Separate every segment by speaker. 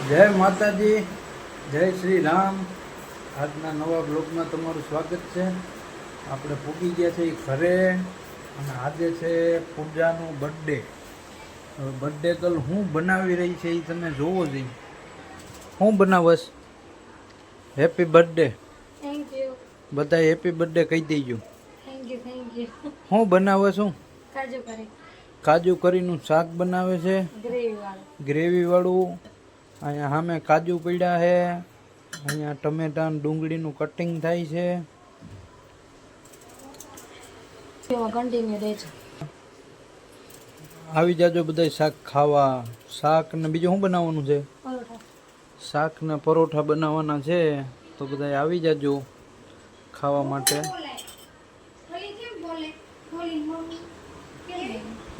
Speaker 1: જય માતાજી, જય શ્રી રામ. આજના નવા બ્લોગમાં તમારું સ્વાગત છે. આપણે પૂગી ગયા છે ઘરે અને આજે છે પૂજાનો બર્થડે. હવે બર્થડે ગર્લ હું બનાવી રહી છે એ તમે જોવો જોઈએ. હું બનાવસ? Happy birthday.
Speaker 2: Thank you.
Speaker 1: બધા હેપી બર્થડે કહી દેજો.
Speaker 2: થેન્ક યુ.
Speaker 1: હું બનાવે છું?
Speaker 2: કાજુ કરી.
Speaker 1: કાજુ કરીનું શાક બનાવે છે, ગ્રેવી વાળું. અહીંયા સામે કાજુ પડ્યા છે, અહીંયા ટમેટા ડુંગળીનું કટિંગ થાય છે.
Speaker 2: કન્ટિન્યુ રહેજો.
Speaker 1: આવી જાજો બધા શાક ખાવા. શાક ને બીજું શું બનાવવાનું છે?
Speaker 2: પરોઠા.
Speaker 1: શાક ને પરોઠા બનાવવાના છે, તો બધા આવી જાજો ખાવા માટે.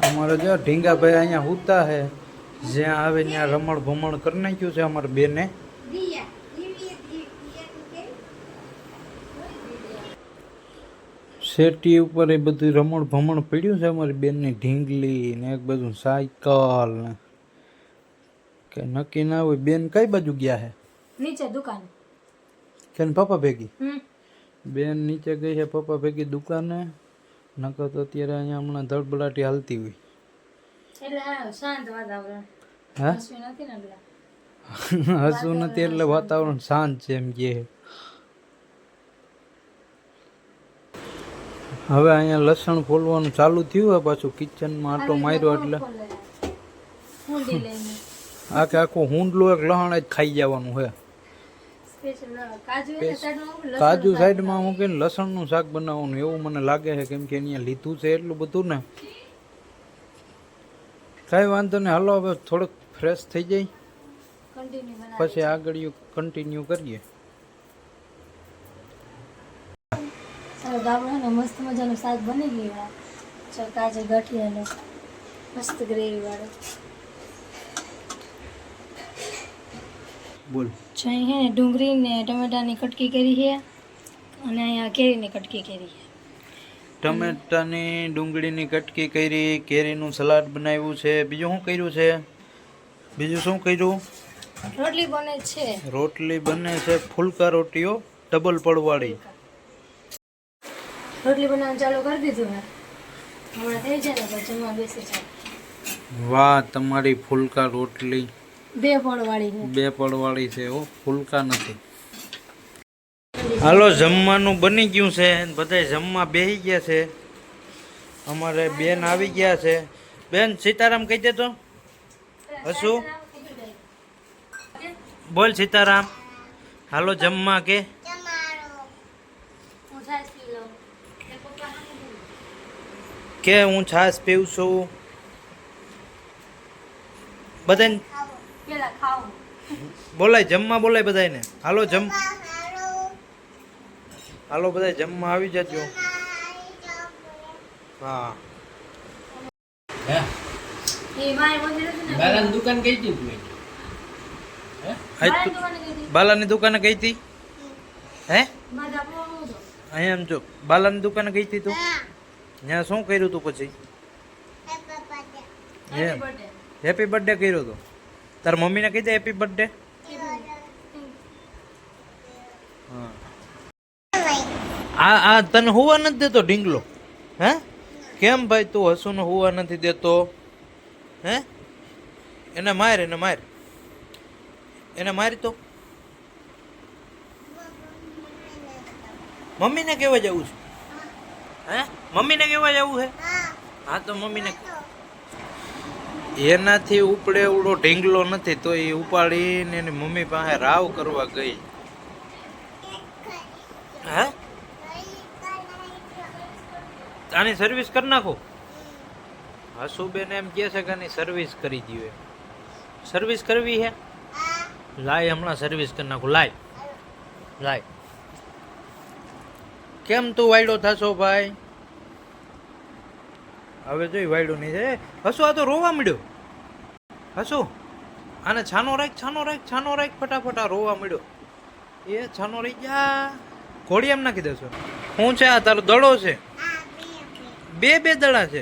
Speaker 1: અમારે જો ઢીંગાભાઈ અહીંયા હુતા છે, જ્યાં આવે ત્યાં રમણ ભમણ કરી નાખ્યું છે અમારે બેને. શેટી ઉપર એ બધું રમણ ભમણ પડ્યું છે અમારી બેનની ઢીંગલી ને એક બાજુ સાયકલ ને કે નક્કી ના હોય. બેન કઈ બાજુ ગયા છે?
Speaker 2: નીચે દુકાન.
Speaker 1: કે પપ્પા ભેગી? બેન નીચે ગઈ છે પપ્પા ભેગી દુકાને. નકર તો અત્યારે અહીંયા હમણાં ધડબડાટી હાલતી હોય.
Speaker 2: એટલે શાંત વાતાવરણ.
Speaker 1: હા,
Speaker 2: હસવું નથી ને એટલે.
Speaker 1: હસવું નથી એટલે વાતાવરણ શાંત છે એમ કે. હવે અહીંયા લસણ ફોલવાનું ચાલુ થયું હોય પાછું. કિચનમાં આટો માર્યો એટલે
Speaker 2: હુંડી લઈને
Speaker 1: આખે આખું હુંડલું એક લહણ જ ખાઈ જવાનું છે.
Speaker 2: સ્પેશિયલ કાજુ એને સાઈડમાં
Speaker 1: કાજુ સાઈડમાં મૂકીને લસણનું શાક બનાવવાનું એવું મને લાગે છે, કેમ કે અહીંયા લીધું છે એટલું બધું ને. કાંઈ વાંધો નહીં, હાલો હવે થોડુંક ફ્રેશ થઈ જાય
Speaker 2: કન્ટિન્યુ બનાવ.
Speaker 1: પછી આગળ કન્ટિન્યુ કરીએ.
Speaker 2: ચાલો ગામડા ને મસ્ત મજાનું શાક બની ગયું. ચો કાજુ ગાંઠિયાનો મસ્ત ગ્રેવી વાળો.
Speaker 1: બોલ.
Speaker 2: જો અહીં છે ને ડુંગળી ને ટમેટાની કટકી કરી છે અને અહીંયા કેરીની કટકી કરી છે.
Speaker 1: ટમેટાની ડુંગળીની કટકી કરી, કેરીનું સલાડ બનાવ્યું છે. બીજું શું કર્યું છે? બીજું શું કર્યું?
Speaker 2: રોટલી બને છે.
Speaker 1: રોટલી બને છે, ફુલકા રોટીઓ ડબલ પડવાળી.
Speaker 2: રોટલી બનાવવાનું ચાલુ કરી દીધું મેં. હમણાં થઈ જાય ને પછી જમવા બેસી જાય.
Speaker 1: વાહ, તમારી ફુલકા રોટલી
Speaker 2: 2 પડવાળી છે.
Speaker 1: 2 પડવાળી છે હો, ફુલકા નથી. હાલો, જમવાનું બની ગયું છે, બધા જમવા બેસી ગયા છે. અમારે બેન આવી ગયા છે. બેન સીતારામ કહી દે તો. હસું બોલ સીતારામ. હાલો જમવા કે કે હું છાશ પીવું છું. બધાને
Speaker 2: પેલા ખાવું.
Speaker 1: બોલાય, જમવા બોલાય બધાને. હાલો હાલો બધા જમવા આવી જજો. હા.
Speaker 2: એ માય મંદિર છે ને.
Speaker 3: બાલાની દુકાન કઈ હતી તું?
Speaker 1: બાલાની દુકાને ગઈ હતી? હે,
Speaker 2: મારા બાપુ હતો.
Speaker 1: અહીંયા એમ જો બાલાની દુકાને ગઈ હતી તું? ત્યાં શું કર્યું તું પછી?
Speaker 2: Happy birthday.
Speaker 1: હેપી બર્થડે કર્યો તો? તાર મમ્મીને કહી દે હેપી બર્થડે. આ આ તને હોવા નથી દેતો ઢીંગલો? હે, કેમ ભાઈ તું હસુને હોવા નથી દેતો? હે, એને માર, એને માર, એને મારી તો. મમ્મીને કેવા જવું છે? હે, મમ્મીને કેવા જવું છે? હા તો મમ્મીને એનાથી ઉપડે એવડો ઢીંગલો નથી તો એ ઉપાડીને એની મમ્મી પાસે રાવ કરવા ગઈ. હે, આની સર્વિસ કરી નાખો. હસુબેન એમ કહે છે કે આની સર્વિસ કરી દઈએ. સર્વિસ કરવી છે? લાય, હમણાં સર્વિસ કરી નાખું. લાય. કેમ તું વાયડો થશો ભાઈ? હવે જોઈ વાયડો નહીં છે. હસુ આ તો રોવા મળ્યો. હસુ આને છાનો રાખ ફટાફટ. આ રોવા મળ્યો. એ છાનો રહી જા. ઘોડી એમ નાખી દેશો. શું છે આ તારો દડો છે? 2 દડા છે.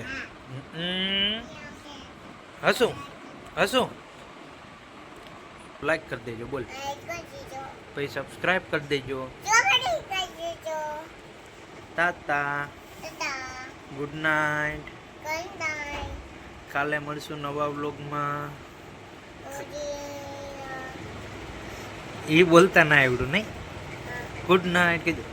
Speaker 1: હસુ લાઈક કરી દેજો બોલ. પછી સબસ્ક્રાઇબ કરી દેજો. તાતા ગુડ નાઇટ. કાલે મળશું નવા વ્લોગમાં. એ બોલતા ના આવડું નહીં. ગુડ નાઇટ કીધું.